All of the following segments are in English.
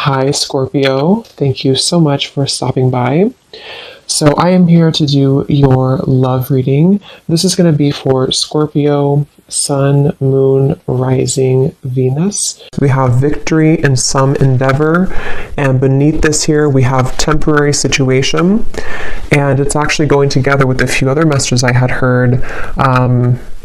Hi, Scorpio. Thank you so much for stopping by. So I am here to do your love reading. This is going to be for Scorpio, Sun, Moon, Rising, Venus. We have victory in some endeavor, and beneath this here we have temporary situation, and it's actually going together with a few other messages I had heard.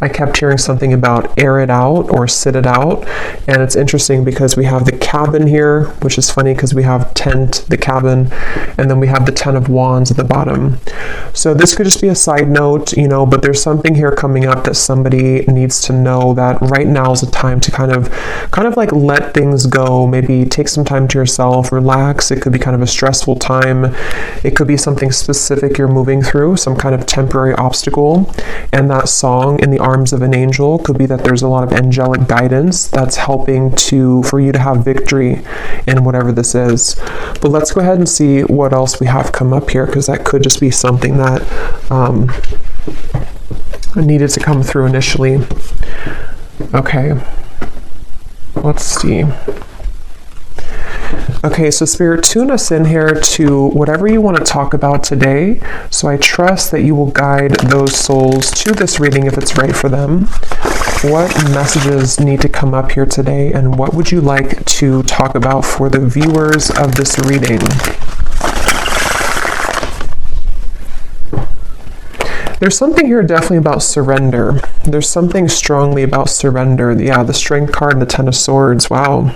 I kept hearing something about air it out or sit it out, and it's interesting because we have the cabin here, which is funny because we have tent, the cabin, and then we have the 10 of wands at the bottom. So this could just be a side note, but there's something here coming up that somebody needs to know, that right now is a time to kind of like let things go, maybe take some time to yourself, relax. It could be kind of a stressful time. It could be something specific you're moving through, some kind of temporary obstacle, and that song in the arms of an angel could be that there's a lot of angelic guidance that's helping for you to have victory in whatever this is. But let's go ahead and see what else we have come up here, because that could just be something that needed to come through initially. Okay, let's see. Okay, so Spirit, tune us in here to whatever you want to talk about today. So I trust that you will guide those souls to this reading if it's right for them. What messages need to come up here today, and what would you like to talk about for the viewers of this reading? There's something here definitely about surrender. There's something strongly about surrender. Yeah, the Strength card and the 10 of Swords. Wow.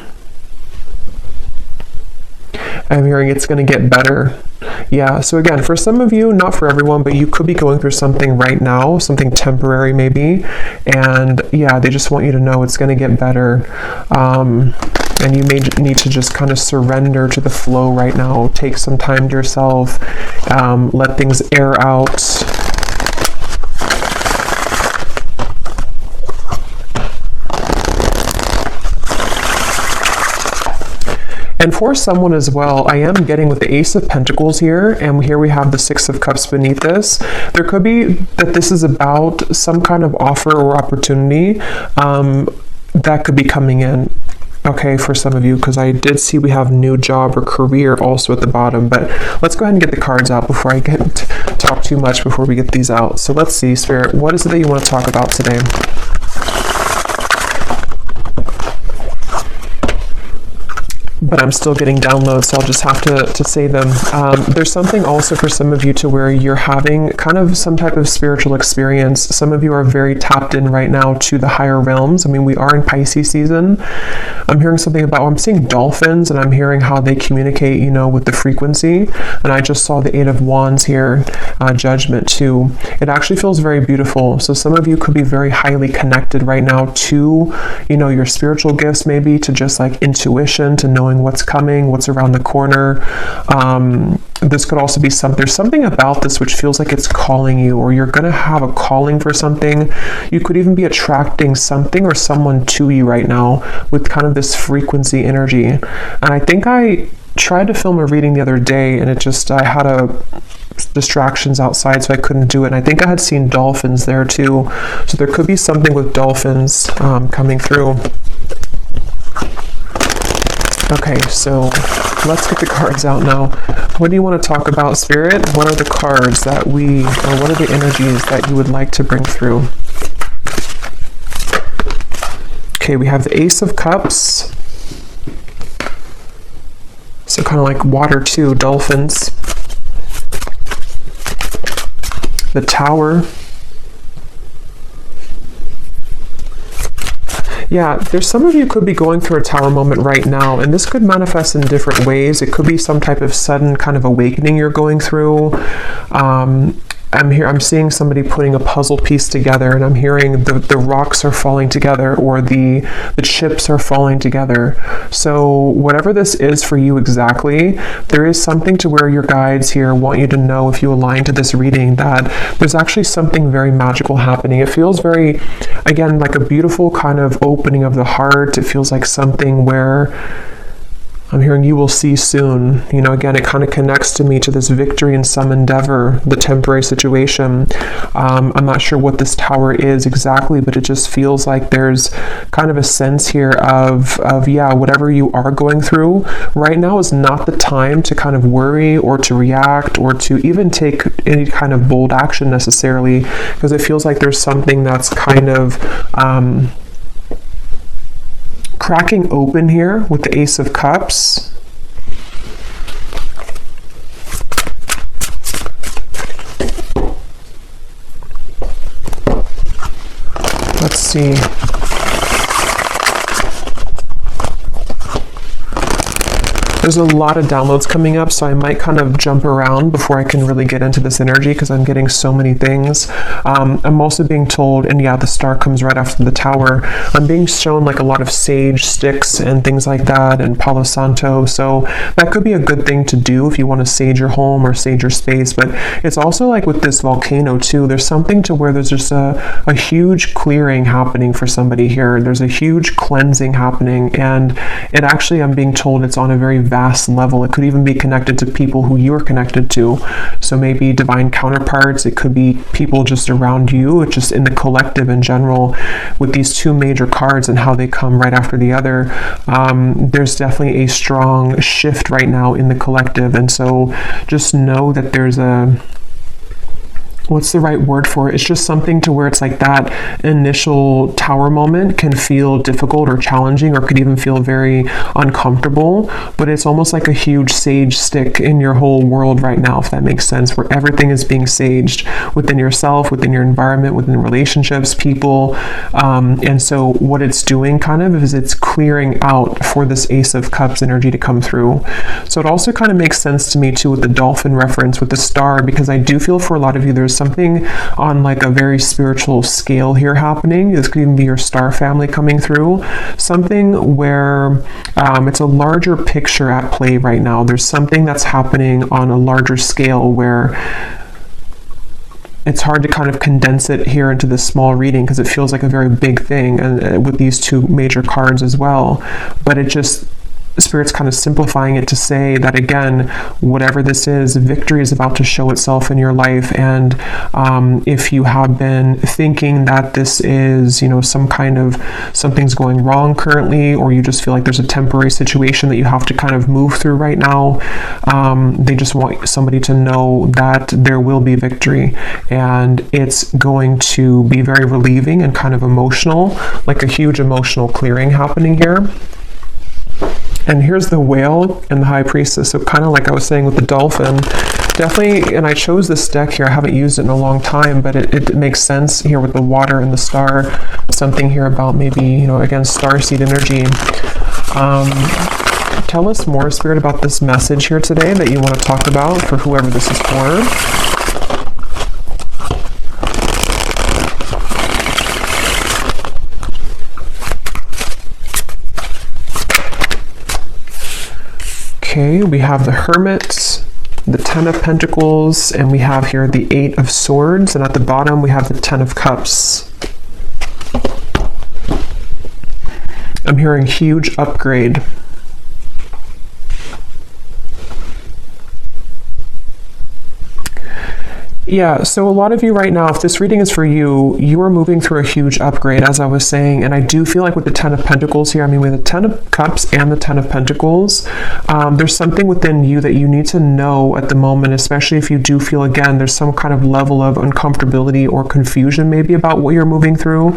I'm hearing it's going to get better. Yeah, so again, for some of you, not for everyone, but you could be going through something right now, something temporary maybe, and yeah, they just want you to know it's going to get better. And you may need to just kind of surrender to the flow right now. Take some time to yourself, let things air out. And for someone as well, I am getting with the Ace of Pentacles here, and here we have the 6 of Cups beneath this. There could be that this is about some kind of offer or opportunity that could be coming in. Okay, for some of you, because I did see we have new job or career also at the bottom. But let's go ahead and get the cards out before I talk too much before we get these out. So let's see, Spirit, what is it that you want to talk about today? But I'm still getting downloads, so I'll just have to say them. There's something also for some of you to where you're having kind of some type of spiritual experience. Some of you are very tapped in right now to the higher realms. I mean, we are in Pisces season. I'm hearing something about, I'm seeing dolphins, and I'm hearing how they communicate, with the frequency. And I just saw the 8 of Wands here, judgment too. It actually feels very beautiful. So some of you could be very highly connected right now to, your spiritual gifts, maybe to just like intuition, to knowing what's coming, what's around the corner. This could also be there's something about this which feels like it's calling you, or you're going to have a calling for something. You could even be attracting something or someone to you right now with kind of this frequency energy. And I think I tried to film a reading the other day, and I had distractions outside, so I couldn't do it. And I think I had seen dolphins there too. So there could be something with dolphins coming through. Okay, so let's get the cards out now. What do you want to talk about, Spirit? What are the cards or what are the energies that you would like to bring through? Okay, we have the Ace of Cups. So kind of like water too, dolphins. The Tower. Yeah, there's some of you could be going through a Tower moment right now, and this could manifest in different ways. It could be some type of sudden kind of awakening you're going through. I'm seeing somebody putting a puzzle piece together, and I'm hearing the rocks are falling together, or the chips are falling together. So whatever this is for you exactly, there is something to where your guides here want you to know, if you align to this reading, that there's actually something very magical happening. It feels very, again, like a beautiful kind of opening of the heart. It feels like something where I'm hearing you will see soon. Again, it kind of connects to me to this victory in some endeavor, the temporary situation. I'm not sure what this tower is exactly, but it just feels like there's kind of a sense here of whatever you are going through right now is not the time to kind of worry or to react or to even take any kind of bold action necessarily, because it feels like there's something that's kind of cracking open here with the Ace of Cups. Let's see. There's a lot of downloads coming up, so I might kind of jump around before I can really get into this energy because I'm getting so many things. I'm also being told, and the star comes right after the tower, I'm being shown like a lot of sage sticks and things like that, and Palo Santo, so that could be a good thing to do if you want to sage your home or sage your space. But it's also like with this volcano too, there's something to where there's just a huge clearing happening for somebody here. There's a huge cleansing happening, and it actually, I'm being told, it's on a very vast level. It could even be connected to people who you're connected to. So maybe divine counterparts, it could be people just around you. It's just in the collective in general with these two major cards and how they come right after the other. There's definitely a strong shift right now in the collective. And so just know that there's what's the right word for it? It's just something to where it's like that initial tower moment can feel difficult or challenging, or could even feel very uncomfortable, but it's almost like a huge sage stick in your whole world right now, if that makes sense, where everything is being saged within yourself, within your environment, within relationships, people. And so what it's doing kind of is it's clearing out for this Ace of Cups energy to come through. So it also kind of makes sense to me too with the dolphin reference with the star, because I do feel for a lot of you there's something on like a very spiritual scale here happening. This could even be your star family coming through. Something where it's a larger picture at play right now. There's something that's happening on a larger scale where it's hard to kind of condense it here into this small reading because it feels like a very big thing, and with these two major cards as well. But it just, Spirit's kind of simplifying it to say that, again, whatever this is, victory is about to show itself in your life. And if you have been thinking that this is, some kind of something's going wrong currently, or you just feel like there's a temporary situation that you have to kind of move through right now, they just want somebody to know that there will be victory, and it's going to be very relieving and kind of emotional, like a huge emotional clearing happening here. And here's the whale and the high priestess. So kind of like I was saying with the dolphin, definitely, and I chose this deck here. I haven't used it in a long time, but it makes sense here with the water and the star. Something here about maybe, again, starseed energy. Tell us more, Spirit, about this message here today that you want to talk about for whoever this is for. Okay, we have the Hermit, the Ten of Pentacles, and we have here the Eight of Swords, and at the bottom we have the Ten of Cups. I'm hearing huge upgrade. Yeah, so a lot of you right now, if this reading is for you, you are moving through a huge upgrade, as I was saying, and I do feel like with the Ten of Pentacles here, with the Ten of Cups and the Ten of Pentacles, there's something within you that you need to know at the moment, especially if you do feel, again, there's some kind of level of uncomfortability or confusion maybe about what you're moving through,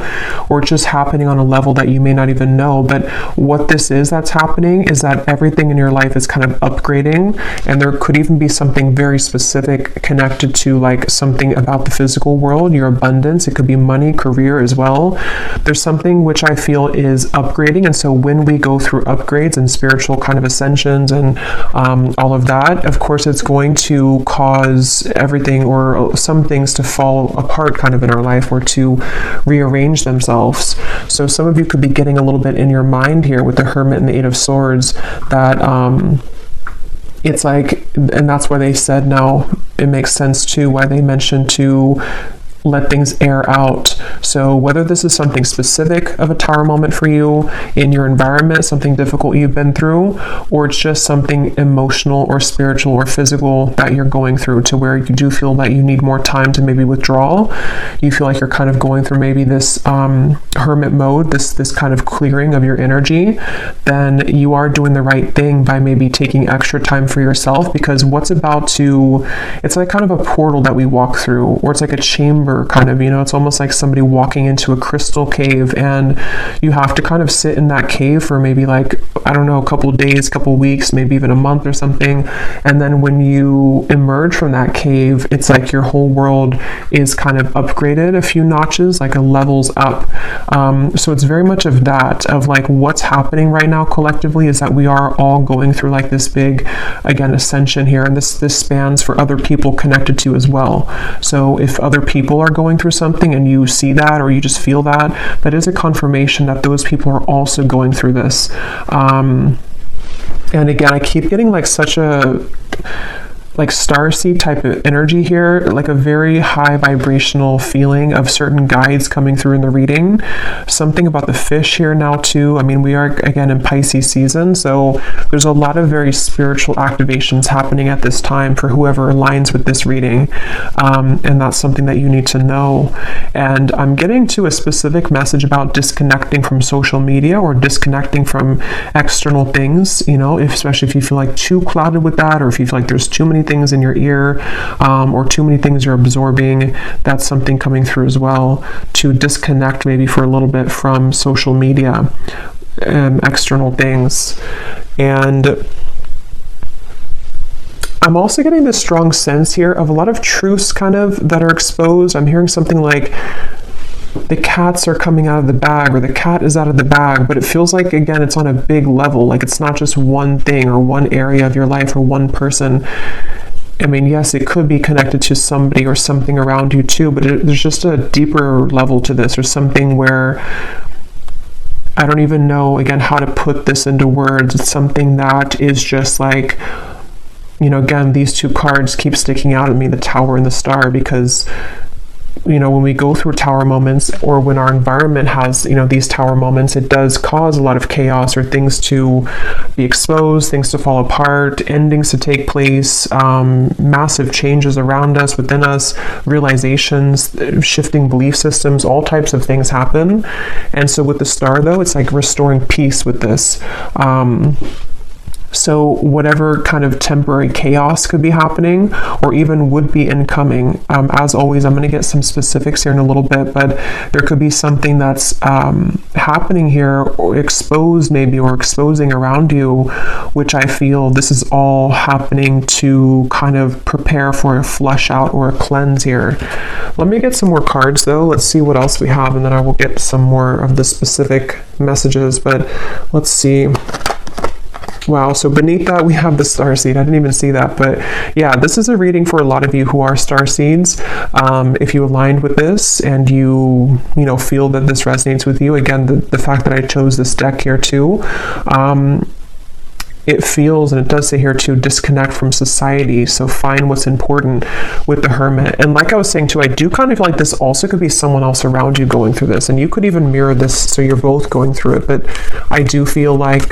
or just happening on a level that you may not even know. But what this is that's happening is that everything in your life is kind of upgrading, and there could even be something very specific connected to like something about the physical world, your abundance. It could be money, career as well. There's something which I feel is upgrading, and so when we go through upgrades and spiritual kind of ascensions and all of that, of course it's going to cause everything or some things to fall apart kind of in our life or to rearrange themselves. So some of you could be getting a little bit in your mind here with the Hermit and the Eight of Swords that it's like, and that's why they said now it makes sense too, why they mentioned to let things air out. So whether this is something specific of a tower moment for you in your environment, something difficult you've been through, or it's just something emotional or spiritual or physical that you're going through, to where you do feel that you need more time to maybe withdraw. You feel like you're kind of going through maybe this hermit mode, this kind of clearing of your energy, then you are doing the right thing by maybe taking extra time for yourself, because what's about to, it's like kind of a portal that we walk through, or it's like a chamber kind of, it's almost like somebody walking into a crystal cave, and you have to kind of sit in that cave for maybe like, I don't know, a couple of days, couple of weeks, maybe even a month or something. And then when you emerge from that cave, it's like your whole world is kind of upgraded a few notches, like a levels up. So it's very much of that, of like what's happening right now collectively is that we are all going through like this big, again, ascension here. And this spans for other people connected to as well. So if other people are going through something and you see that, or you just feel that, that is a confirmation that those people are also going through this. And again, I keep getting like such a like starseed type of energy here, like a very high vibrational feeling of certain guides coming through in the reading. Something about the fish here now too. I mean, we are again in Pisces season, so there's a lot of very spiritual activations happening at this time for whoever aligns with this reading. And that's something that you need to know. And I'm getting to a specific message about disconnecting from social media or disconnecting from external things, especially if you feel like too clouded with that, or if you feel like there's too many things in your ear, or too many things you're absorbing. That's something coming through as well, to disconnect maybe for a little bit from social media and external things. And I'm also getting this strong sense here of a lot of truths kind of that are exposed. I'm hearing something like the cats are coming out of the bag, or the cat is out of the bag, but it feels like, again, it's on a big level. Like it's not just one thing or one area of your life or one person. I mean, yes, it could be connected to somebody or something around you too, but there's just a deeper level to this, or something where I don't even know, again, how to put this into words. It's something that is just like, again, these two cards keep sticking out at me, the Tower and the Star, because when we go through tower moments, or when our environment has, these tower moments, it does cause a lot of chaos, or things to be exposed, things to fall apart, endings to take place, massive changes around us, within us, realizations, shifting belief systems, all types of things happen. And so with the Star, though, it's like restoring peace with this. So whatever kind of temporary chaos could be happening, or even would be incoming, as always, I'm going to get some specifics here in a little bit, but there could be something that's happening here, or exposed maybe, or exposing around you, which I feel this is all happening to kind of prepare for a flush out or a cleanse here. Let me get some more cards though. Let's see what else we have, and then I will get some more of the specific messages, but let's see. Wow, so beneath that we have the starseed. I didn't even see that, but yeah, this is a reading for a lot of you who are starseeds. If you aligned with this and you feel that this resonates with you, again, the fact that I chose this deck here too, it feels, and it does say here too, disconnect from society. So find what's important with the Hermit. And like I was saying too, I do kind of feel like this also could be someone else around you going through this, and you could even mirror this, so you're both going through it. But I do feel like,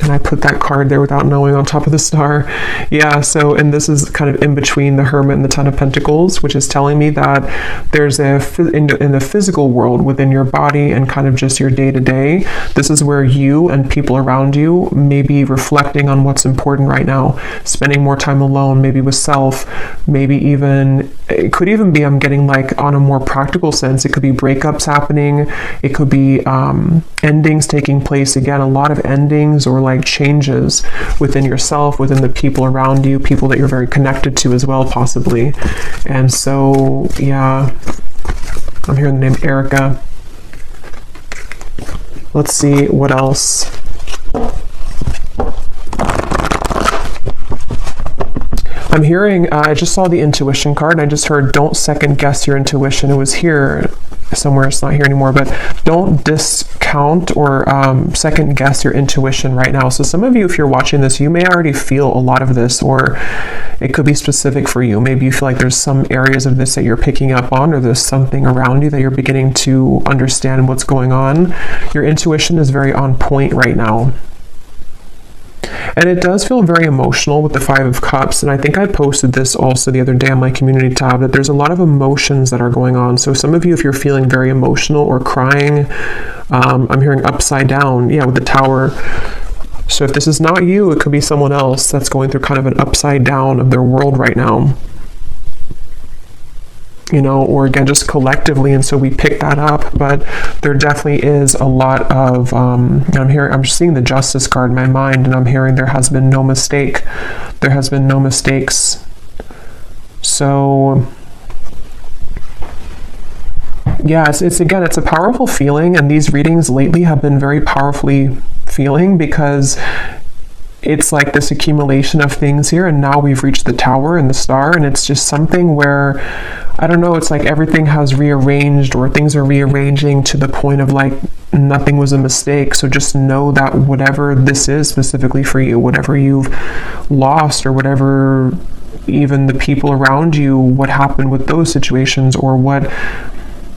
and I put that card there without knowing on top of the Star. Yeah, so, and this is kind of in between the Hermit and the Ten of Pentacles, which is telling me that there's in the physical world, within your body and kind of just your day-to-day, this is where you and people around you may be reflecting on what's important right now, spending more time alone, maybe with self, maybe even, it could even be, I'm getting like on a more practical sense, it could be breakups happening, it could be endings taking place, again, a lot of endings, or like changes within yourself, within the people around you, people that you're very connected to as well, possibly. And so, yeah, I'm hearing the name Erica. Let's see what else. I'm hearing, I just saw the intuition card, and I just heard, don't second guess your intuition. It was here. somewhere, it's not here anymore, but don't discount or second guess your intuition right now. So some of you, if you're watching this, you may already feel a lot of this, or it could be specific for you. Maybe you feel like there's some areas of this that you're picking up on, or there's something around you that you're beginning to understand what's going on. Your intuition is very on point right now. And it does feel very emotional with the Five of Cups. And I think I posted this also the other day on my community tab, that there's a lot of emotions that are going on. So some of you, if you're feeling very emotional or crying, I'm hearing upside down, with the Tower. So if this is not you, it could be someone else that's going through kind of an upside down of their world right now. Or again, just collectively, and so we pick that up. But there definitely is a lot of, I'm seeing the Justice card in my mind, and I'm hearing there has been no mistake. There has been no mistakes. So, yeah, it's a powerful feeling, and these readings lately have been very powerfully feeling, because it's like this accumulation of things here, and now we've reached the Tower and the Star, and it's just something where, I don't know, it's like everything has rearranged, or things are rearranging to the point of like nothing was a mistake. So just know that whatever this is specifically for you, whatever you've lost, or whatever, even the people around you, what happened with those situations, or what,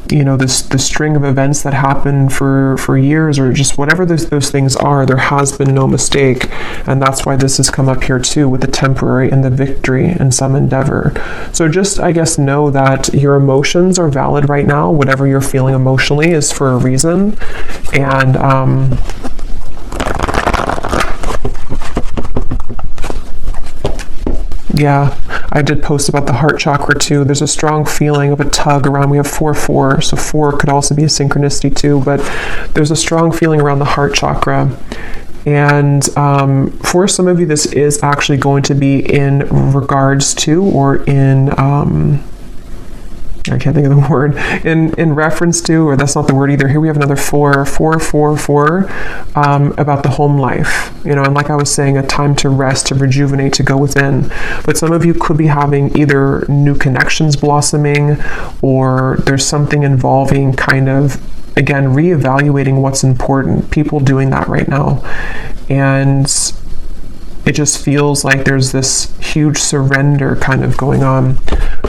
the string of events that happened for years, or just whatever those things are, there has been no mistake. And that's why this has come up here too, with the temporary and the victory in some endeavor. So just, I guess, know that your emotions are valid right now. Whatever you're feeling emotionally is for a reason. And I did post about the heart chakra too. There's a strong feeling of a tug around. We have 4-4, so 4 could also be a synchronicity too, but there's a strong feeling around the heart chakra. And for some of you, this is actually going to be in regards to, or in, I can't think of the word, in reference to, or that's not the word either. Here we have another 4, about the home life, and like I was saying, a time to rest, to rejuvenate, to go within. But some of you could be having either new connections blossoming, or there's something involving kind of, again, reevaluating what's important. People doing that right now. And it just feels like there's this huge surrender kind of going on.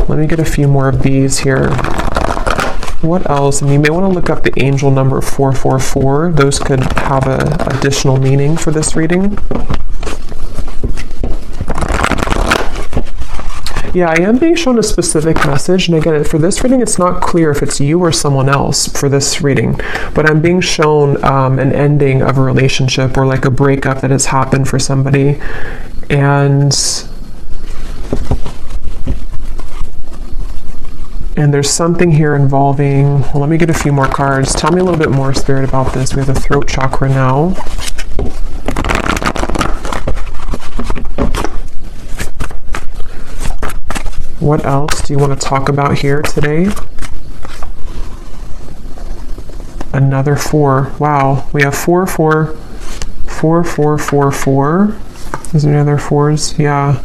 Let me get a few more of these here. What else? And you may want to look up the angel number 444. Those could have an additional meaning for this reading. Yeah, I am being shown a specific message, and again, for this reading, it's not clear if it's you or someone else for this reading, but I'm being shown an ending of a relationship, or like a breakup that has happened for somebody, and there's something here involving, well, let me get a few more cards. Tell me a little bit more, Spirit, about this. We have the throat chakra now. What else do you want to talk about here today? Another 4. Wow, we have 4, 4, 4, 4, 4, 4. Is there any other 4s? Yeah.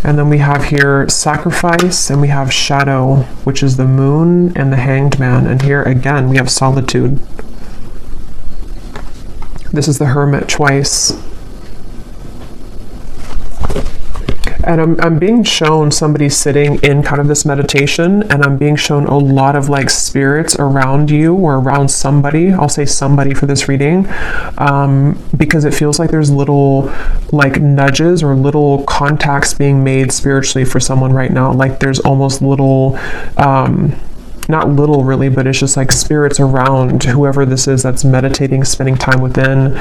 And then we have here sacrifice, and we have shadow, which is the moon and the hanged man. And here again, we have solitude. This is the hermit twice. And I'm being shown somebody sitting in kind of this meditation, and I'm being shown a lot of like spirits around you, or around somebody. I'll say somebody for this reading, because it feels like there's little like nudges or little contacts being made spiritually for someone right now. Like there's almost little, not little really, but it's just like spirits around whoever this is that's meditating, spending time within.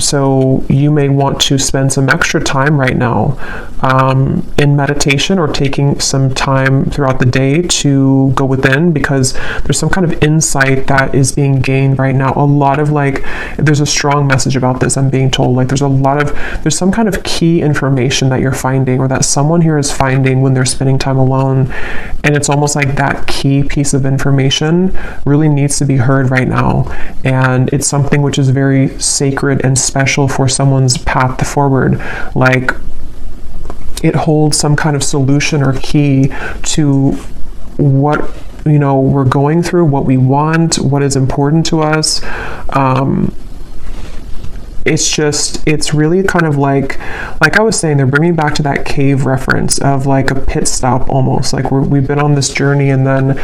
So you may want to spend some extra time right now in meditation, or taking some time throughout the day to go within, because there's some kind of insight that is being gained right now. A lot of like, there's a strong message about this, I'm being told. Like there's some kind of key information that you're finding, or that someone here is finding when they're spending time alone. And it's almost like that key piece of information really needs to be heard right now. And it's something which is very sacred and special for someone's path forward. Like it holds some kind of solution or key to what we're going through, what we want, what is important to us. It's really kind of like I was saying, they're bringing back to that cave reference of like a pit stop almost. Like we've been on this journey, and then,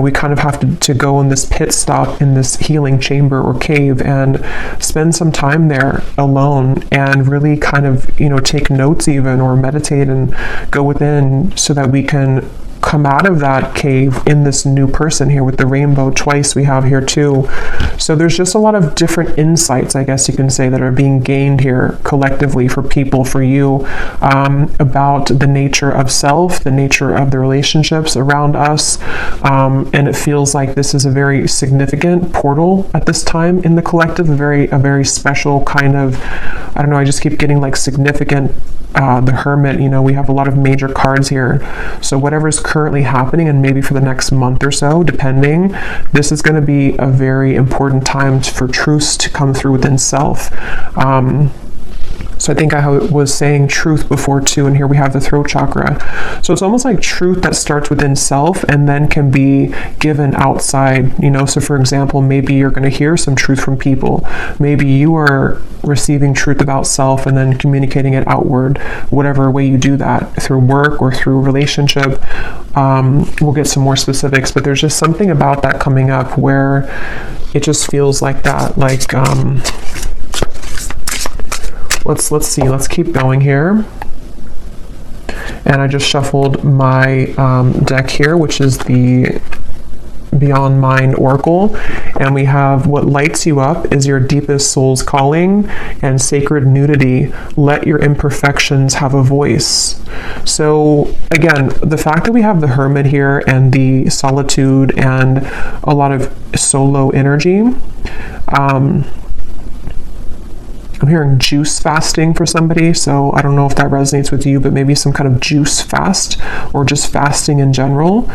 we kind of have to go in this pit stop in this healing chamber or cave and spend some time there alone and really kind of, take notes even, or meditate and go within, so that we can come out of that cave in this new person here with the rainbow twice we have here too. So there's just a lot of different insights, I guess you can say, that are being gained here collectively for people, for you, about the nature of self, the nature of the relationships around us. And it feels like this is a very significant portal at this time in the collective, a very special kind of, I don't know, I just keep getting like significant. The Hermit, we have a lot of major cards here. So whatever's currently happening, and maybe for the next month or so, depending, this is going to be a very important time for truths to come through within self. So I think I was saying truth before too, and here we have the throat chakra. So it's almost like truth that starts within self and then can be given outside, So for example, maybe you're going to hear some truth from people. Maybe you are receiving truth about self and then communicating it outward, whatever way you do that, through work or through relationship. We'll get some more specifics, but there's just something about that coming up where it just feels like that, like, let's see, let's keep going here. And I just shuffled my deck here, which is the Beyond Mind Oracle, and we have what lights you up is your deepest soul's calling and sacred nudity. Let your imperfections have a voice. So again, the fact that we have the Hermit here and the solitude and a lot of solo energy, I'm hearing juice fasting for somebody, so I don't know if that resonates with you, but maybe some kind of juice fast or just fasting in general.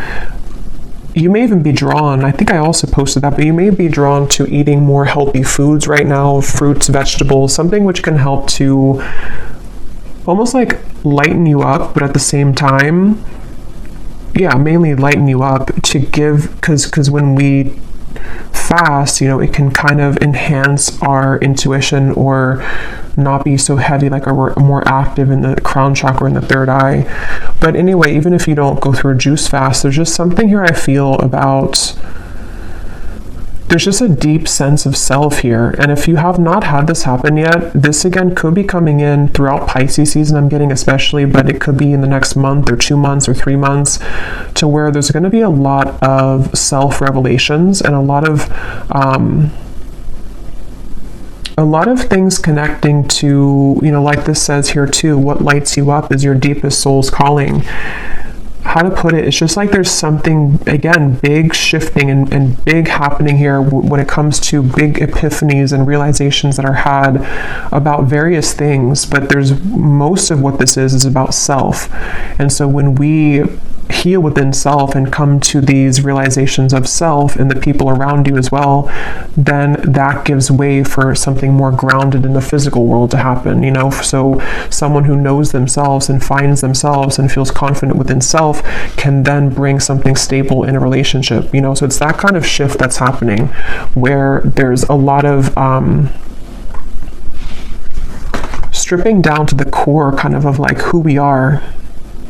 You may even be drawn, I think I also posted that, but you may be drawn to eating more healthy foods right now, fruits, vegetables, something which can help to almost like lighten you up, but at the same time, mainly lighten you up to give, because when we fast, it can kind of enhance our intuition or not be so heavy, like we're more active in the crown chakra and the third eye. But anyway, even if you don't go through a juice fast, there's just something here I feel about, there's just a deep sense of self here. And if you have not had this happen yet, this again could be coming in throughout Pisces season, I'm getting especially, but it could be in the next month or 2 months or 3 months, to where there's going to be a lot of self-revelations and a lot of things connecting to, like this says here too, what lights you up is your deepest soul's calling. How to put it, it's just like there's something, again, big shifting and big happening here when it comes to big epiphanies and realizations that are had about various things, but there's most of what this is about self. And so when we heal within self and come to these realizations of self and the people around you as well, then that gives way for something more grounded in the physical world to happen, So someone who knows themselves and finds themselves and feels confident within self can then bring something stable in a relationship, So it's that kind of shift that's happening where there's a lot of stripping down to the core kind of like who we are,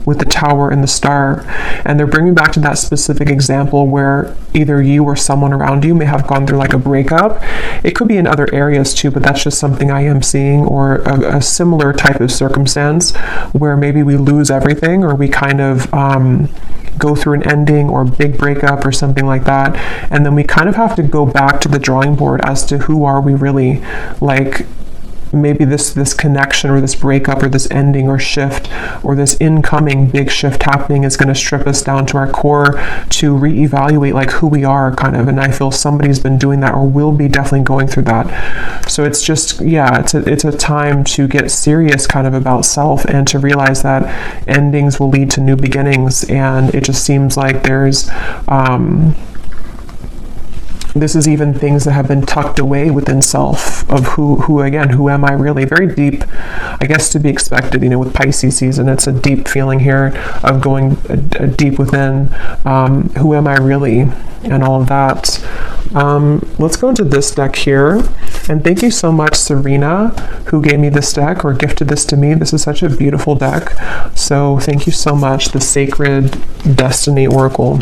with the tower and the star. And they're bringing back to that specific example where either you or someone around you may have gone through like a breakup. It could be in other areas too, but that's just something I am seeing, or a similar type of circumstance where maybe we lose everything, or we kind of go through an ending or big breakup or something like that, and then we kind of have to go back to the drawing board as to who are we really, like maybe this connection or this breakup or this ending or shift or this incoming big shift happening is going to strip us down to our core to reevaluate like who we are kind of. And I feel somebody's been doing that or will be definitely going through that. So it's just, it's a time to get serious kind of about self and to realize that endings will lead to new beginnings. And it just seems like there's this is even things that have been tucked away within self of who again, who am I really? Very deep, I guess, to be expected, with Pisces season. It's a deep feeling here of going deep within, who am I really, and all of that. Let's go into this deck here. And thank you so much, Serena, who gave me this deck or gifted this to me. This is such a beautiful deck. So thank you so much, the Sacred Destiny Oracle.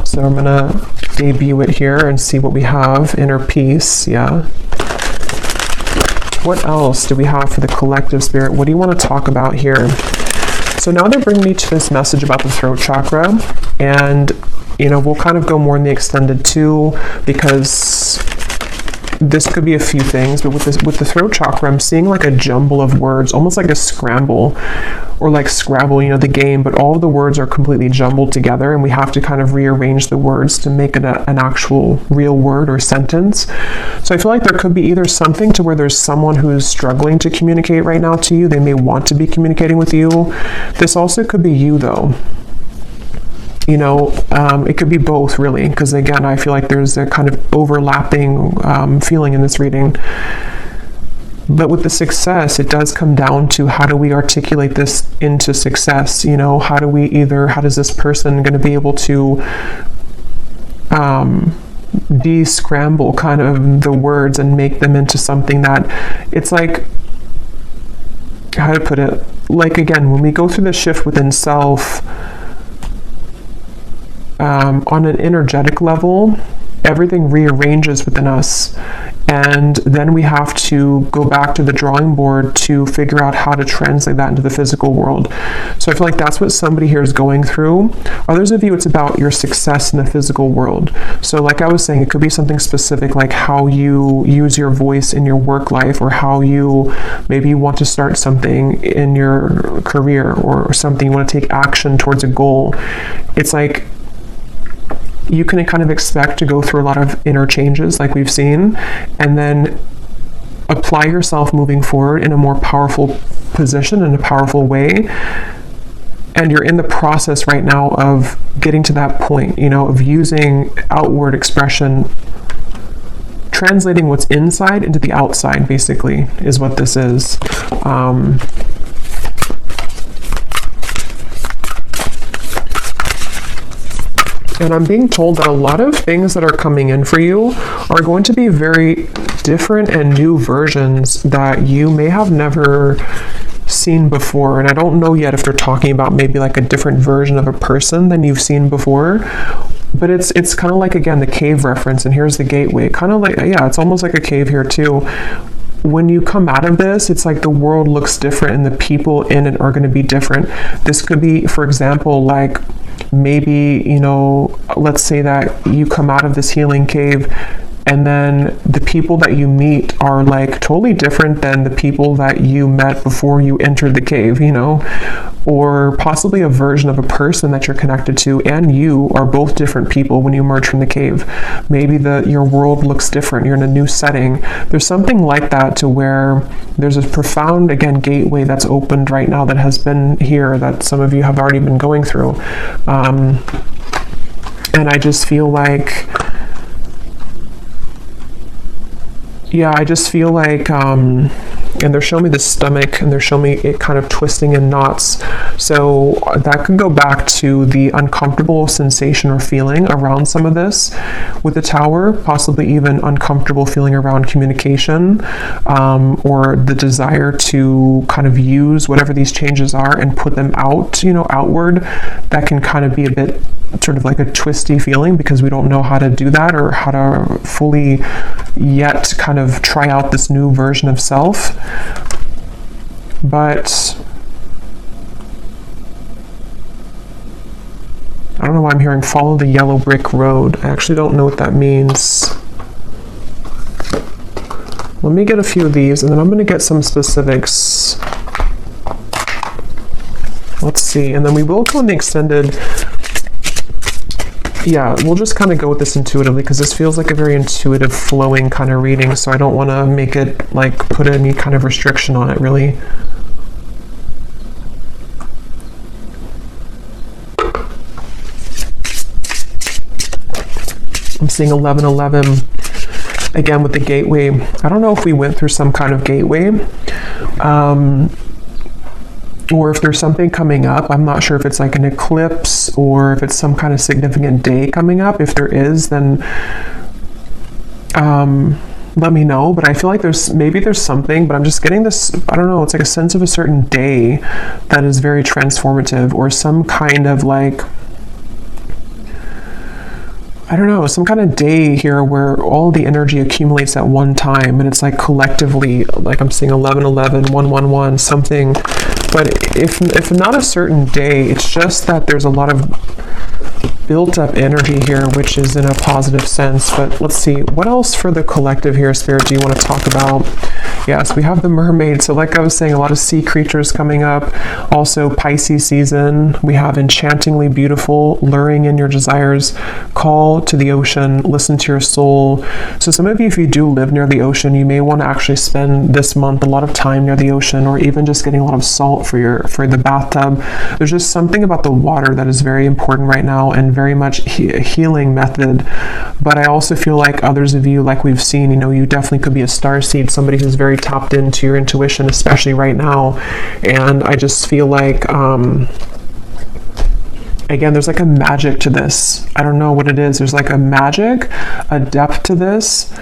So I'm going to debut it here and see what we have. Inner peace, yeah. What else do we have for the collective spirit? What do you want to talk about here? So now they're bringing me to this message about the throat chakra. And, we'll kind of go more in the extended too, because this could be a few things, but with the throat chakra, I'm seeing like a jumble of words, almost like a scramble, or like Scrabble, the game, but all of the words are completely jumbled together, and we have to kind of rearrange the words to make it an actual real word or sentence. So I feel like there could be either something to where there's someone who is struggling to communicate right now to you. They may want to be communicating with you. This also could be you, though. It could be both, really, because again, I feel like there's a kind of overlapping feeling in this reading. But with the success, it does come down to how do we articulate this into success? How does this person going to be able to de-scramble kind of the words and make them into something that it's like, how to put it, like again, when we go through the shift within self, on an energetic level, everything rearranges within us, and then we have to go back to the drawing board to figure out how to translate that into the physical world. So I feel like that's what somebody here is going through. Others of you, it's about your success in the physical world. So like I was saying, it could be something specific, like how you use your voice in your work life, or how maybe you want to start something in your career, or something, you want to take action towards a goal. It's like you can kind of expect to go through a lot of inner changes like we've seen, and then apply yourself moving forward in a more powerful position, in a powerful way. And you're in the process right now of getting to that point, of using outward expression, translating what's inside into the outside, basically, is what this is. And I'm being told that a lot of things that are coming in for you are going to be very different and new versions that you may have never seen before. And I don't know yet if they're talking about maybe like a different version of a person than you've seen before. But it's kind of like, again, the cave reference, and here's the gateway. Kind of like, yeah, it's almost like a cave here too. When you come out of this, it's like the world looks different and the people in it are going to be different. This could be, for example, like maybe, let's say that you come out of this healing cave, and then the people that you meet are like totally different than the people that you met before you entered the cave, or possibly a version of a person that you're connected to and you are both different people when you emerge from the cave. Maybe your world looks different. You're in a new setting. There's something like that, to where there's a profound, again, gateway that's opened right now that has been here, that some of you have already been going through. And I just feel like, and they're showing me the stomach, and they're showing me it kind of twisting in knots. So that could go back to the uncomfortable sensation or feeling around some of this with the Tower, possibly even uncomfortable feeling around communication, or the desire to kind of use whatever these changes are and put them out, outward. That can kind of be a bit sort of like a twisty feeling, because we don't know how to do that, or how to fully yet kind of try out this new version of self. But I don't know why I'm hearing follow the yellow brick road. I actually don't know what that means. Let me get a few of these, and then I'm going to get some specifics. Let's see, and then we will go in the extended. Yeah, we'll just kind of go with this intuitively, because this feels like a very intuitive, flowing kind of reading, so I don't want to make it, like, put any kind of restriction on it, really. I'm seeing 1111 again with the gateway. I don't know if we went through some kind of gateway, or if there's something coming up. I'm not sure if it's like an eclipse or if it's some kind of significant day coming up. If there is, then let me know. But I feel like there's something, but I'm just getting this, I don't know, it's like a sense of a certain day that is very transformative, or some kind of like, I don't know, some kind of day here where all the energy accumulates at one time, and it's like collectively, like I'm seeing 1111, 111, something. But if not a certain day, it's just that there's a lot of built up energy here, which is in a positive sense. But let's see, what else for the collective here, Spirit, do you want to talk about? Yes, we have the mermaid. So like I was saying, a lot of sea creatures coming up. Also Pisces season. We have enchantingly beautiful, luring in your desires, call to the ocean, listen to your soul. So some of you, if you do live near the ocean, you may want to actually spend this month a lot of time near the ocean, or even just getting a lot of salt for the bathtub. There's just something about the water that is very important right now, and very much healing method. But I also feel like others of you, like we've seen, you definitely could be a starseed, somebody who's very tapped into your intuition, especially right now. And I just feel like again, there's like a magic to this. I don't know what it is. There's like a magic, a depth to this.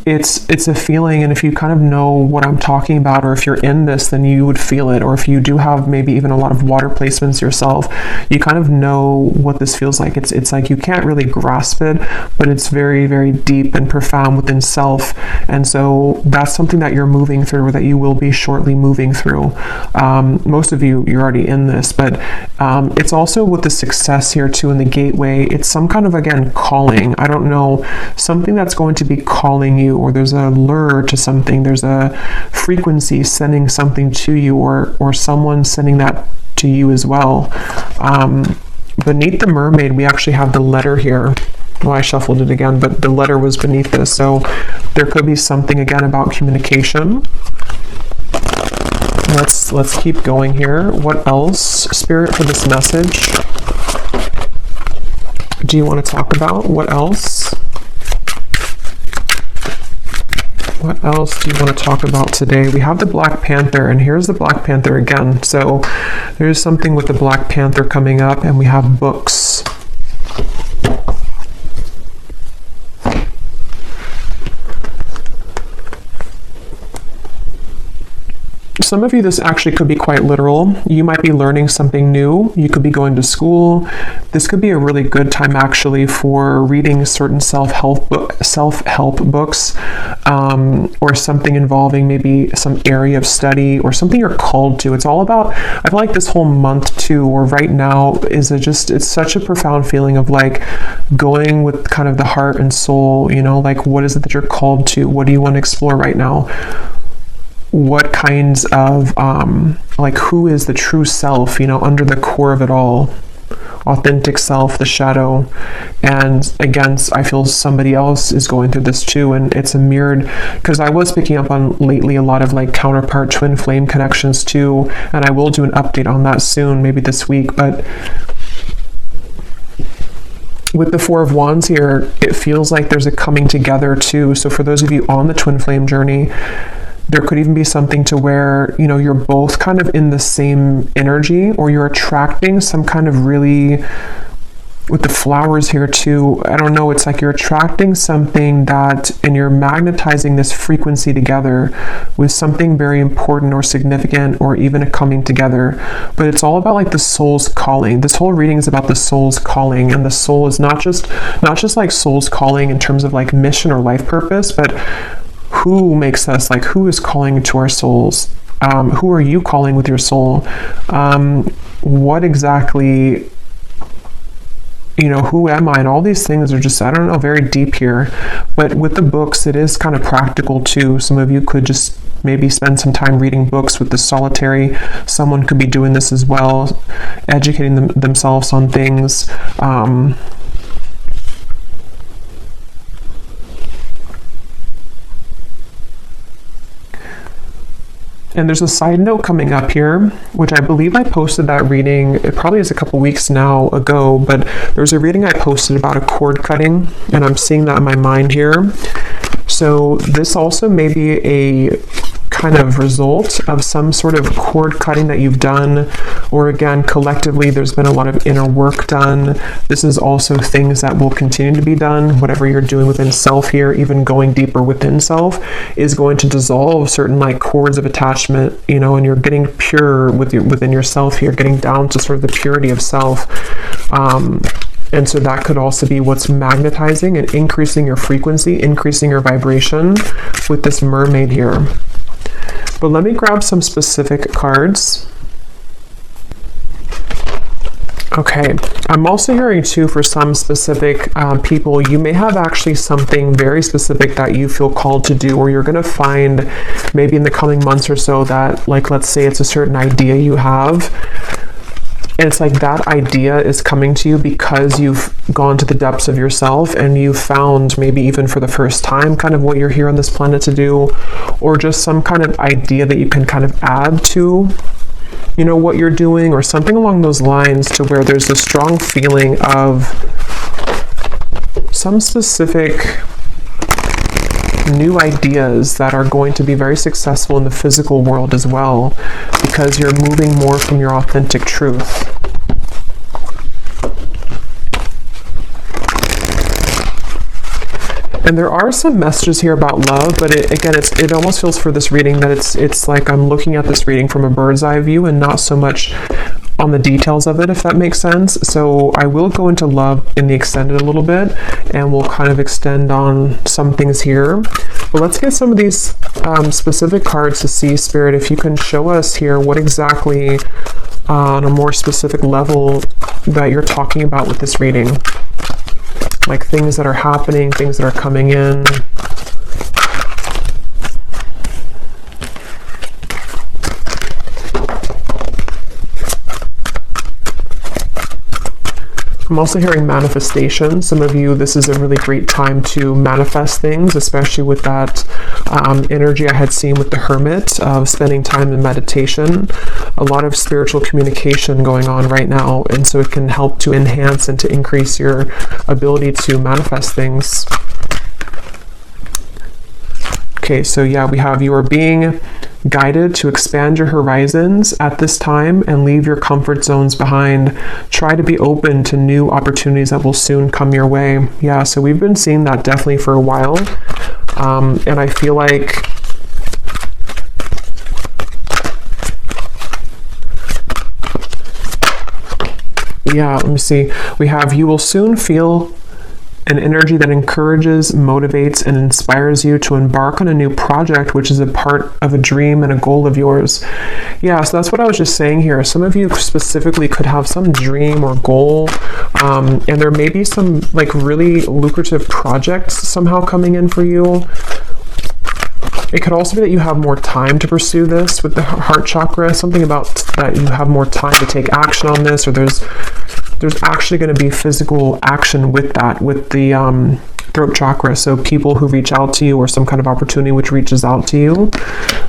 It's a feeling, and if you kind of know what I'm talking about, or if you're in this, then you would feel it. Or if you do have maybe even a lot of water placements yourself, you kind of know what this feels like. It's like you can't really grasp it, but it's very, very deep and profound within self. And so that's something that you're moving through, or that you will be shortly moving through. Most of you're already in this, but it's also with the success here too in the gateway. It's some kind of, again, calling. I don't know, something that's going to be calling you, or there's a lure to something, there's a frequency sending something to you, or someone sending that to you as well. Beneath the mermaid, we actually have the letter here. Well, I shuffled it again, but the letter was beneath this, so there could be something again about communication. Let's keep going here. What else, Spirit, for this message do you want to talk about? What else? What else do you want to talk about today? We have the Black Panther, and here's the Black Panther again. So there's something with the Black Panther coming up, and we have books. Some of you, this actually could be quite literal. You might be learning something new. You could be going to school. This could be a really good time actually for reading certain self-help books, or something involving maybe some area of study or something you're called to. It's all about, I feel like this whole month too, or right now, it's such a profound feeling of like going with kind of the heart and soul, like what is it that you're called to? What do you want to explore right now? What kinds of, like who is the true self, under the core of it all? Authentic self, the shadow. And again, I feel somebody else is going through this too, and it's a mirrored, because I was picking up on lately a lot of like counterpart twin flame connections too, and I will do an update on that soon, maybe this week. But with the Four of Wands here, it feels like there's a coming together too. So for those of you on the twin flame journey, there could even be something to where, you're both kind of in the same energy, or you're attracting some kind of really, with the flowers here too, I don't know, it's like you're attracting something and you're magnetizing this frequency together with something very important or significant, or even a coming together. But it's all about like the soul's calling. This whole reading is about the soul's calling, and the soul is not just like soul's calling in terms of like mission or life purpose, but who makes us, like who is calling to our souls? Who are you calling with your soul? What exactly, who am I? And all these things are just, I don't know, very deep here. But with the books, it is kind of practical too. Some of you could just maybe spend some time reading books with the solitary. Someone could be doing this as well, educating themselves on things. And there's a side note coming up here, which I believe I posted that reading, it probably is a couple weeks now ago, but there's a reading I posted about a cord cutting, and I'm seeing that in my mind here. So this also may be a kind of result of some sort of cord cutting that you've done, or again, collectively, there's been a lot of inner work done. This is also things that will continue to be done. Whatever you're doing within self here, even going deeper within self, is going to dissolve certain like cords of attachment, you know, and you're getting pure within yourself here, getting down to sort of the purity of self. And so that could also be what's magnetizing and increasing your frequency, increasing your vibration with this mermaid here. But let me grab some specific cards. Okay, I'm also hearing too, for some specific people, you may have actually something very specific that you feel called to do, or you're going to find maybe in the coming months or so that, like, let's say it's a certain idea you have, and it's like that idea is coming to you because you've gone to the depths of yourself and you've found, maybe even for the first time, kind of what you're here on this planet to do, or just some kind of idea that you can kind of add to, you know, what you're doing, or something along those lines, to where there's a strong feeling of some specific new ideas that are going to be very successful in the physical world as well, because you're moving more from your authentic truth. And there are some messages here about love, but it almost feels for this reading that it's like I'm looking at this reading from a bird's eye view and not so much on the details of it, if that makes sense. So I will go into love in the extended a little bit, and we'll kind of extend on some things here. But let's get some of these specific cards to see, Spirit, if you can show us here what exactly on a more specific level that you're talking about with this reading. Like things that are happening, things that are coming in. I'm also hearing manifestation. Some of you, this is a really great time to manifest things, especially with that energy I had seen with the Hermit of spending time in meditation. A lot of spiritual communication going on right now, and so it can help to enhance and to increase your ability to manifest things. Okay, so yeah, we have you are being guided to expand your horizons at this time and leave your comfort zones behind. Try to be open to new opportunities that will soon come your way. Yeah, so we've been seeing that definitely for a while. And I feel like yeah, let me see. We have you will soon feel an energy that encourages, motivates, and inspires you to embark on a new project, which is a part of a dream and a goal of yours. Yeah, so that's what I was just saying here. Some of you specifically could have some dream or goal, and there may be some like really lucrative projects somehow coming in for you. It could also be that you have more time to pursue this with the heart chakra, something about that you have more time to take action on this, or there's actually going to be physical action with that, with the throat chakra. So people who reach out to you, or some kind of opportunity which reaches out to you,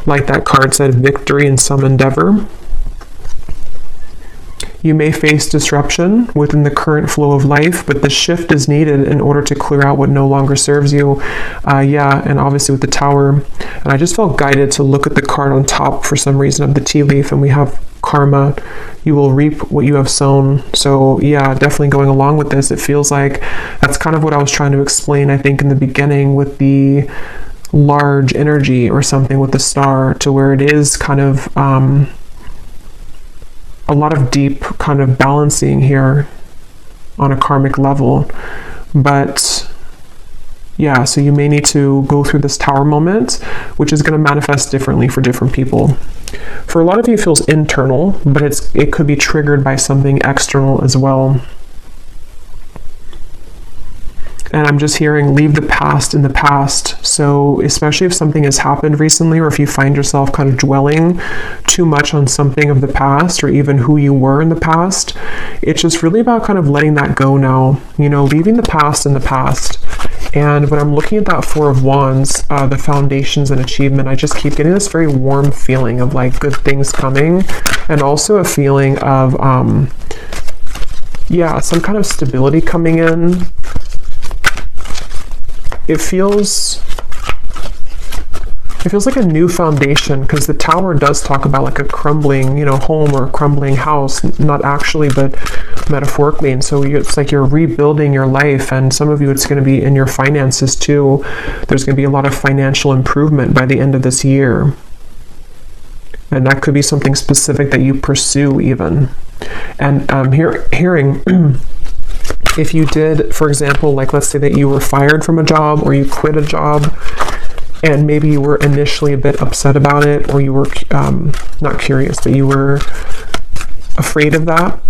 like that card said, victory in some endeavor. You may face disruption within the current flow of life, but the shift is needed in order to clear out what no longer serves you. Yeah, and obviously with the Tower. And I just felt guided to look at the card on top for some reason of the tea leaf, and we have karma. You will reap what you have sown. So yeah, definitely going along with this, it feels like that's kind of what I was trying to explain, I think, in the beginning with the large energy or something with the star, to where it is kind of a lot of deep kind of balancing here on a karmic level. But yeah, so you may need to go through this Tower moment, which is going to manifest differently for different people. For a lot of you, it feels internal, but it could be triggered by something external as well. And I'm just hearing leave the past in the past. So especially if something has happened recently, or if you find yourself kind of dwelling too much on something of the past, or even who you were in the past, it's just really about kind of letting that go now, you know, leaving the past in the past And when I'm looking at that Four of Wands, the foundations and achievement, I just keep getting this very warm feeling of like good things coming, and also a feeling of, yeah, some kind of stability coming in. It feels like a new foundation, because the Tower does talk about like a crumbling, home or a crumbling house, not actually, but metaphorically. And so it's like you're rebuilding your life, and some of you, it's going to be in your finances too. There's going to be a lot of financial improvement by the end of this year. And that could be something specific that you pursue even. And hearing if you did, for example, like let's say that you were fired from a job or you quit a job, and maybe you were initially a bit upset about it, or you were not curious, but you were afraid of that.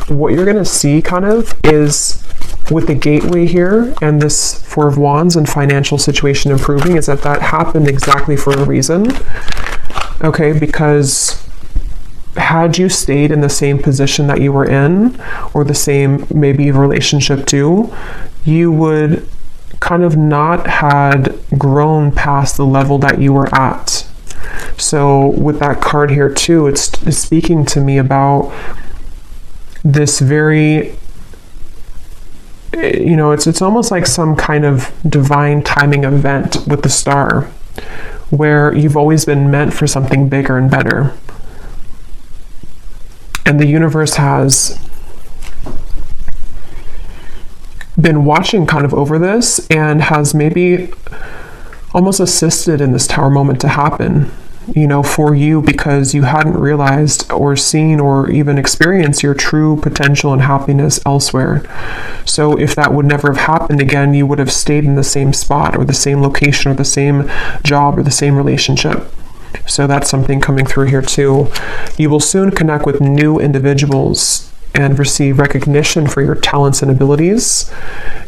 What you're going to see kind of is with the gateway here and this Four of Wands and financial situation improving, is that happened exactly for a reason. Okay, because had you stayed in the same position that you were in, or the same maybe relationship too, you would kind of not had grown past the level that you were at. So with that card here too, it's speaking to me about this very, it's almost like some kind of divine timing event with the star, where you've always been meant for something bigger and better. And the universe has been watching kind of over this, and has maybe almost assisted in this Tower moment to happen, for you, because you hadn't realized or seen or even experienced your true potential and happiness elsewhere. So if that would never have happened again, you would have stayed in the same spot or the same location or the same job or the same relationship. So that's something coming through here too. You will soon connect with new individuals and receive recognition for your talents and abilities.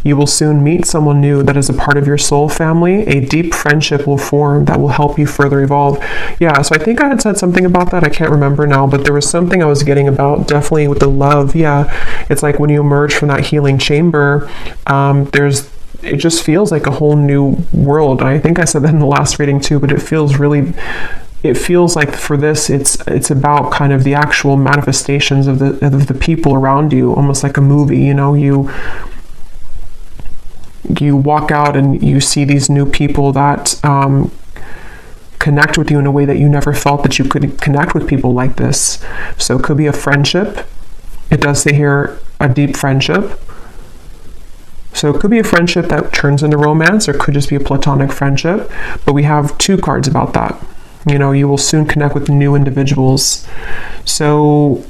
You will soon meet someone new that is a part of your soul family. A deep friendship will form that will help you further evolve. Yeah, so I think I had said something about that. I can't remember now, but there was something I was getting about, definitely with the love. Yeah, it's like when you emerge from that healing chamber, it just feels like a whole new world. I think I said that in the last reading too, but it feels like for this, it's about kind of the actual manifestations of the people around you, almost like a movie. You walk out and you see these new people that connect with you in a way that you never felt that you could connect with people like this. So it could be a friendship. It does say here a deep friendship. So it could be a friendship that turns into romance, or it could just be a platonic friendship. But we have two cards about that. You will soon connect with new individuals. So,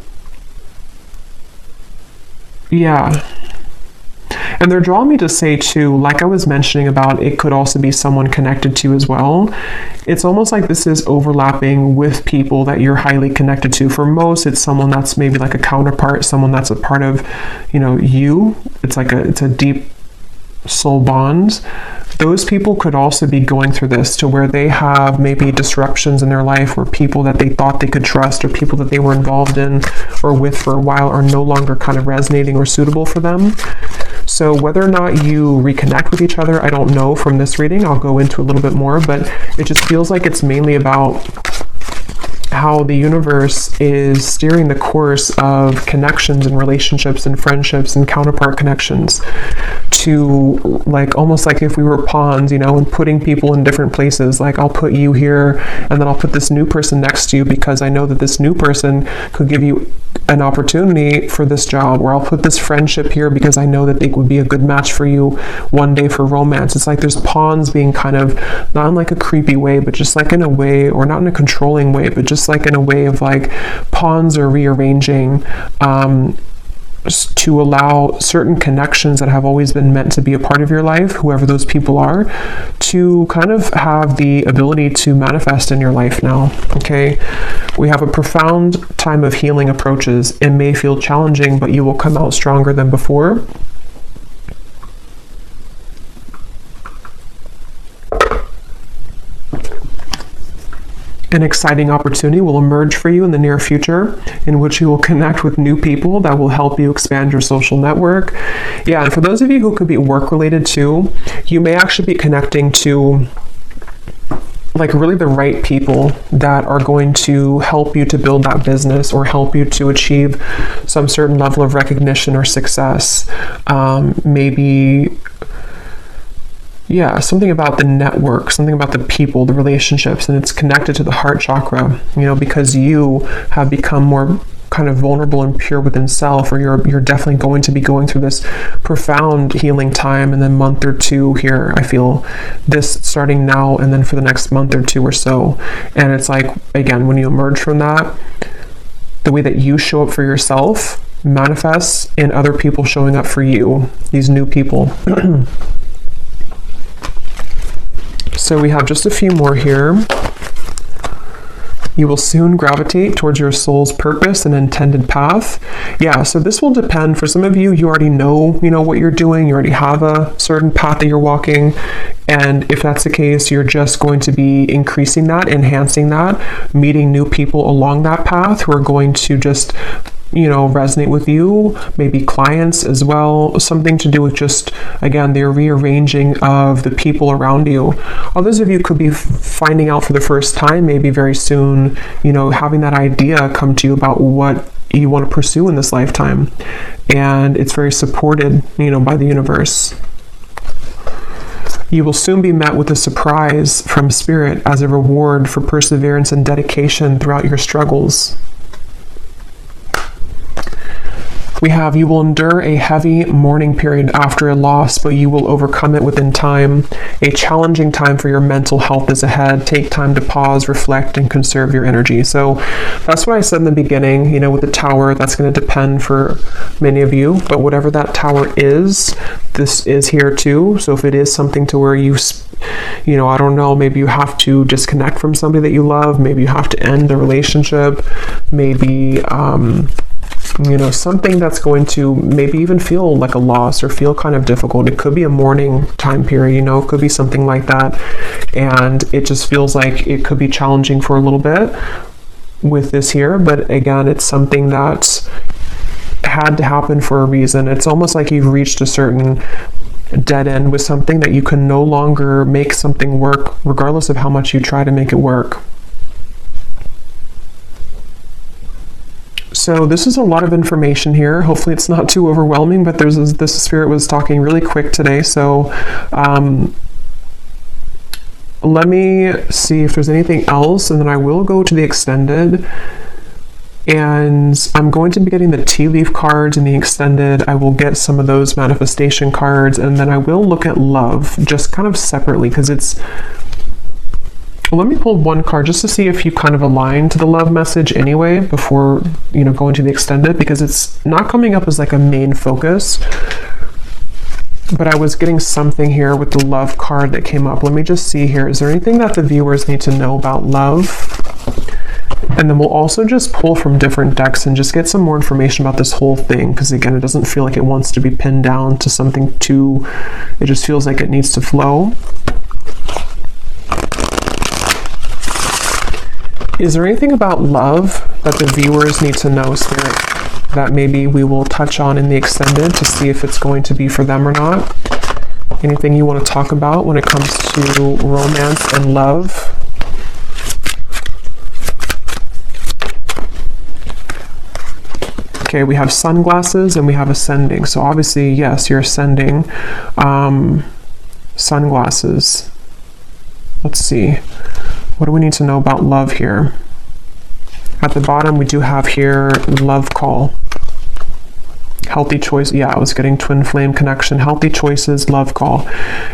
yeah. And they're drawing me to say too, like I was mentioning about, it could also be someone connected to you as well. It's almost like this is overlapping with people that you're highly connected to. For most, it's someone that's maybe like a counterpart, someone that's a part of, you. It's a deep soul bond. Those people could also be going through this, to where they have maybe disruptions in their life, or people that they thought they could trust, or people that they were involved in or with for a while are no longer kind of resonating or suitable for them. So whether or not you reconnect with each other, I don't know from this reading. I'll go into a little bit more, but it just feels like it's mainly about how the universe is steering the course of connections and relationships and friendships and counterpart connections, to like almost like if we were pawns, and putting people in different places. Like I'll put you here, and then I'll put this new person next to you, because I know that this new person could give you an opportunity for this job, or I'll put this friendship here because I know that they would be a good match for you one day for romance. It's like there's pawns being kind of, not in like a creepy way, but just like in a way, or not in a controlling way, but just like in a way of like pawns are rearranging to allow certain connections that have always been meant to be a part of your life, whoever those people are, to kind of have the ability to manifest in your life now. Okay, we have a profound time of healing approaches. It may feel challenging, but you will come out stronger than before. An exciting opportunity will emerge for you in the near future in which you will connect with new people that will help you expand your social network. Yeah, and for those of you who could be work related too, you may actually be connecting to like really the right people that are going to help you to build that business or help you to achieve some certain level of recognition or success. Maybe something about the network, something about the people, the relationships, and it's connected to the heart chakra, because you have become more kind of vulnerable and pure within self, or you're definitely going to be going through this profound healing time in the month or two here. I feel this starting now and then for the next month or two or so. And it's like, again, when you emerge from that, the way that you show up for yourself manifests in other people showing up for you, these new people. So we have just a few more here. You will soon gravitate towards your soul's purpose and intended path. Yeah, so this will depend. For some of you, you already know, what you're doing. You already have a certain path that you're walking. And if that's the case, you're just going to be increasing that, enhancing that, meeting new people along that path who are going to just resonate with you, maybe clients as well, something to do with just, again, the rearranging of the people around you. Others of you could be finding out for the first time, maybe very soon, having that idea come to you about what you want to pursue in this lifetime. And it's very supported, by the universe. You will soon be met with a surprise from Spirit as a reward for perseverance and dedication throughout your struggles. We have, you will endure a heavy mourning period after a loss, but you will overcome it within time. A challenging time for your mental health is ahead. Take time to pause, reflect, and conserve your energy. So that's what I said in the beginning, with the tower. That's going to depend for many of you, but whatever that tower is, this is here too. So if it is something to where you I don't know, maybe you have to disconnect from somebody that you love, maybe you have to end a relationship, maybe something that's going to maybe even feel like a loss or feel kind of difficult. It could be a mourning time period, it could be something like that. And it just feels like it could be challenging for a little bit with this here. But again, it's something that's had to happen for a reason. It's almost like you've reached a certain dead end with something that you can no longer make something work, regardless of how much you try to make it work. So this is a lot of information here. Hopefully it's not too overwhelming, but this Spirit was talking really quick today. So let me see if there's anything else, and then I will go to the extended. And I'm going to be getting the tea leaf cards in the extended. I will get some of those manifestation cards, and then I will look at love just kind of separately, because it's... Let me pull one card just to see if you kind of align to the love message anyway before, going to the extended, because it's not coming up as like a main focus. But I was getting something here with the love card that came up. Let me just see here. Is there anything that the viewers need to know about love? And then we'll also just pull from different decks and just get some more information about this whole thing, because again, it doesn't feel like it wants to be pinned down to something too... It just feels like it needs to flow. Is there anything about love that the viewers need to know, Spirit, that maybe we will touch on in the extended to see if it's going to be for them or not? Anything you want to talk about when it comes to romance and love? Okay, we have sunglasses and we have ascending. So obviously, yes, you're ascending. Sunglasses. Let's see. What do we need to know about love here? At the bottom, we do have here love call. Healthy choice. Yeah, I was getting twin flame connection. Healthy choices, love call.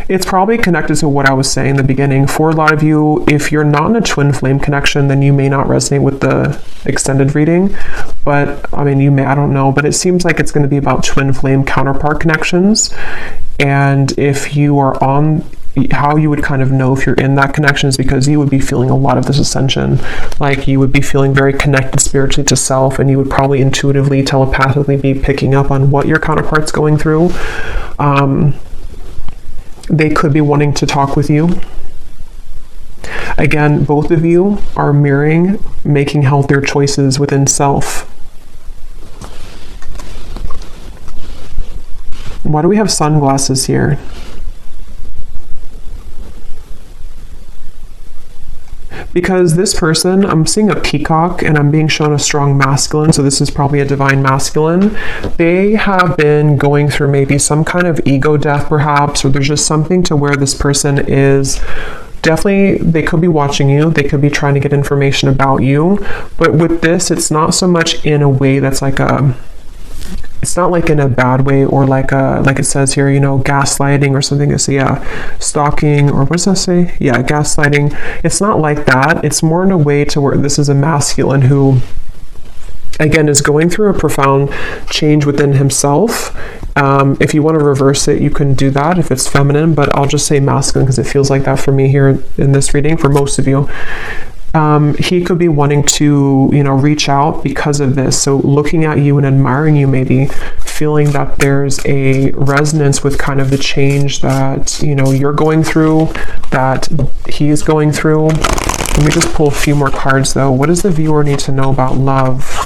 It's probably connected to what I was saying in the beginning. For a lot of you, if you're not in a twin flame connection, then you may not resonate with the extended reading. But I mean, you may, I don't know, but it seems like it's going to be about twin flame counterpart connections. And if you are on, how you would kind of know if you're in that connection is because you would be feeling a lot of this ascension. Like you would be feeling very connected spiritually to self, and you would probably intuitively, telepathically be picking up on what your counterpart's going through. They could be wanting to talk with you. Again, both of you are mirroring making healthier choices within self. Why do we have sunglasses here? Because this person, I'm seeing a peacock and I'm being shown a strong masculine, so this is probably a divine masculine. They have been going through maybe some kind of ego death perhaps, or there's just something to where this person is definitely, they could be watching you, they could be trying to get information about you, but with this, it's not so much in a way that's like a, it's not like in a bad way or like it says here, you know, gaslighting or something. It's stalking, or what does that say? Yeah, gaslighting. It's not like that. It's more in a way to where this is a masculine who, again, is going through a profound change within himself. If you want to reverse it, you can do that if it's feminine, but I'll just say masculine because it feels like that for me here in this reading for most of you. He could be wanting to, you know, reach out because of this. So looking at you and admiring you, maybe feeling that there's a resonance with kind of the change that, you know, you're going through, that he's going through. Let me just pull a few more cards though. What does the viewer need to know about love?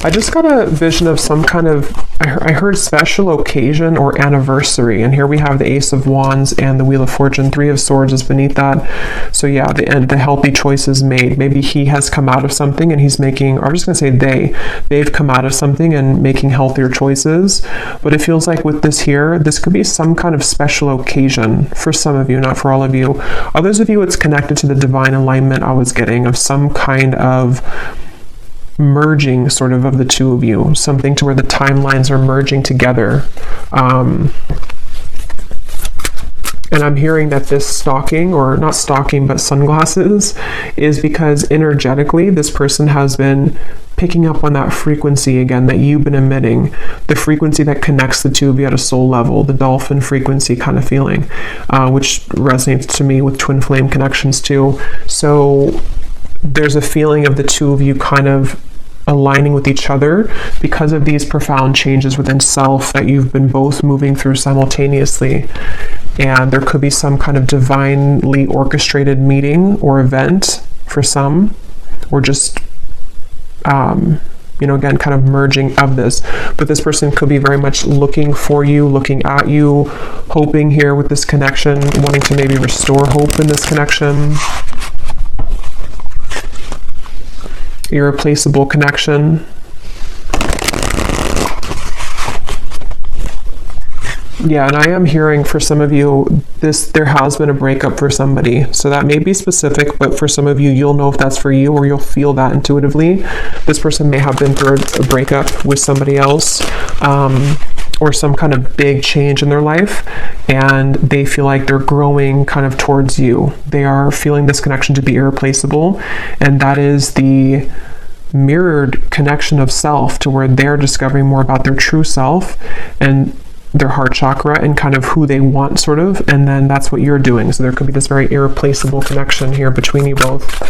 I just got a vision of some kind of, I heard special occasion or anniversary, and here we have the Ace of Wands and the Wheel of Fortune. 3 of Swords is beneath that. So yeah, the healthy choices made. Maybe he has come out of something and he's making, or I'm just going to say they've come out of something and making healthier choices. But it feels like with this here, this could be some kind of special occasion for some of you, not for all of you. Others of you, it's connected to the divine alignment I was getting of some kind of merging sort of the two of you, something to where the timelines are merging together. And I'm hearing that this stalking, or not stalking, but sunglasses, is because energetically this person has been picking up on that frequency again that you've been emitting, the frequency that connects the two of you at a soul level, the dolphin frequency kind of feeling, which resonates to me with twin flame connections too. So there's a feeling of the two of you kind of aligning with each other because of these profound changes within self that you've been both moving through simultaneously. And there could be some kind of divinely orchestrated meeting or event for some, or just you know, again, kind of merging of this. But this person could be very much looking for you, looking at you, hoping here with this connection, wanting to maybe restore hope in this connection. Irreplaceable connection. Yeah, and I am hearing for some of you, there has been a breakup for somebody. So that may be specific, but for some of you, you'll know if that's for you, or you'll feel that intuitively. This person may have been through a breakup with somebody else, or some kind of big change in their life, and they feel like they're growing kind of towards you. They are feeling this connection to be irreplaceable, and that is the mirrored connection of self, to where they're discovering more about their true self and their heart chakra and kind of who they want, sort of, and then that's what you're doing. So there could be this very irreplaceable connection here between you both.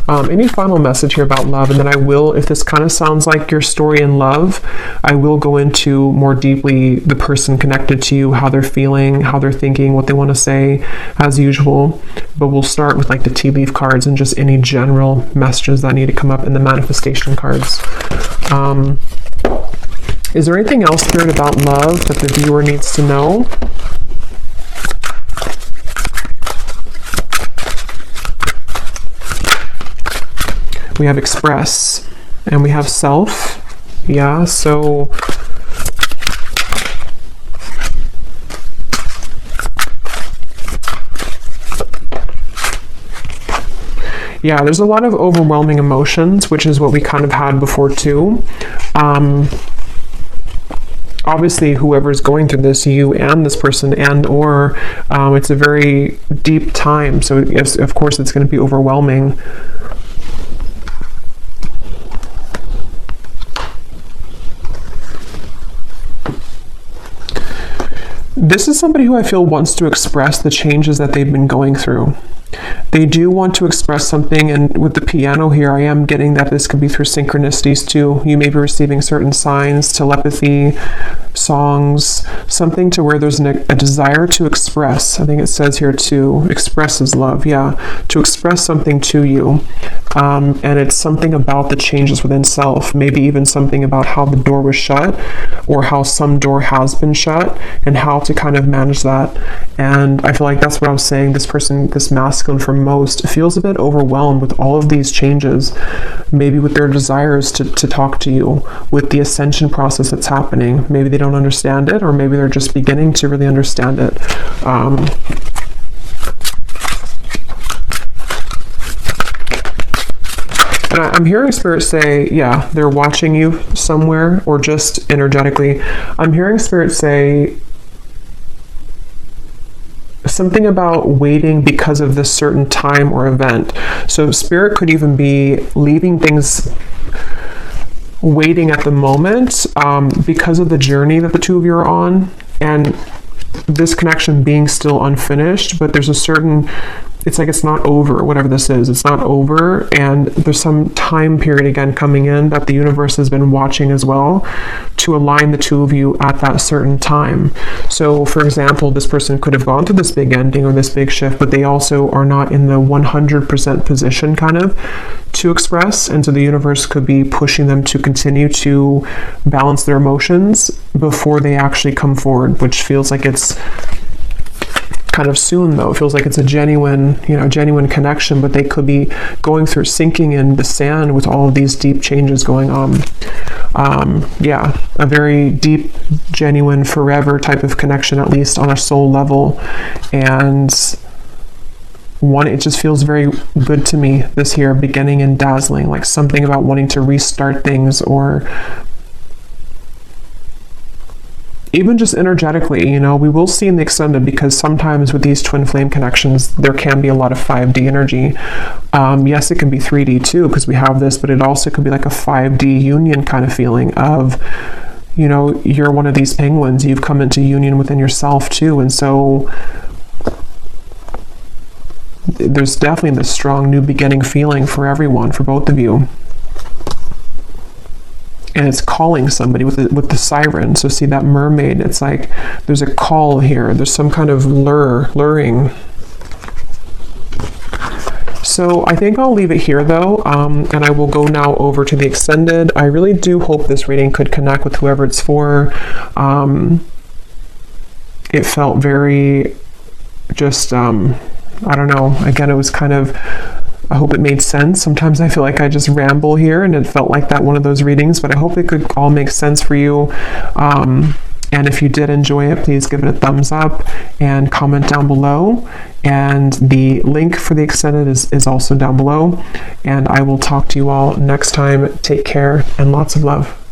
Any final message here about love? And then I will, if this kind of sounds like your story in love, I will go into more deeply the person connected to you, how they're feeling, how they're thinking, what they want to say, as usual. But we'll start with like the tea leaf cards and just any general messages that need to come up in the manifestation cards. Is there anything else, Spirit, about love that the viewer needs to know? We have express and we have self. Yeah, so yeah, there's a lot of overwhelming emotions, which is what we kind of had before too. Obviously, whoever's going through this, you and this person, and or it's a very deep time. So yes, of course, it's going to be overwhelming. This is somebody who I feel wants to express the changes that they've been going through. They do want to express something, and with the piano here, I am getting that this could be through synchronicities too. You may be receiving certain signs, telepathy, songs, something to where there's a desire to express. I think it says here to express his love, to express something to you. And it's something about the changes within self, maybe even something about how the door was shut or how some door has been shut and how to kind of manage that. And I feel like that's what I was saying. This person, this masculine for most, feels a bit overwhelmed with all of these changes, maybe with their desires to talk to you, with the ascension process that's happening. Maybe they don't understand it, or maybe they're just beginning to really understand it. And I'm hearing Spirit say, they're watching you somewhere, or just energetically. I'm hearing Spirit say something about waiting because of this certain time or event. So Spirit could even be leaving things waiting at the moment because of the journey that the two of you are on, and this connection being still unfinished, but there's a certain, it's like it's not over, whatever this is, it's not over, and there's some time period again coming in that the universe has been watching as well to align the two of you at that certain time. So for example, this person could have gone through this big ending or this big shift, but they also are not in the 100% position kind of to express, and so the universe could be pushing them to continue to balance their emotions before they actually come forward, which feels like it's kind of soon though. It feels like it's a genuine connection, but they could be going through sinking in the sand with all of these deep changes going on. A very deep, genuine, forever type of connection, at least on a soul level. And it just feels very good to me, this here, beginning and dazzling, like something about wanting to restart things, or even just energetically, we will see in the extended, because sometimes with these twin flame connections, there can be a lot of 5D energy. Yes, it can be 3D too, because we have this, but it also could be like a 5D union kind of feeling of, you're one of these penguins, you've come into union within yourself too. And so there's definitely this strong new beginning feeling for everyone, for both of you. And it's calling somebody with the siren. So see that mermaid, it's like there's a call here. There's some kind of luring. So I think I'll leave it here though, and I will go now over to the extended. I really do hope this reading could connect with whoever it's for. It felt very just, I don't know, again, it was kind of, I hope it made sense. Sometimes I feel like I just ramble here, and it felt like that one of those readings, but I hope it could all make sense for you. And if you did enjoy it, please give it a thumbs up and comment down below. And the link for the extended is also down below. And I will talk to you all next time. Take care and lots of love.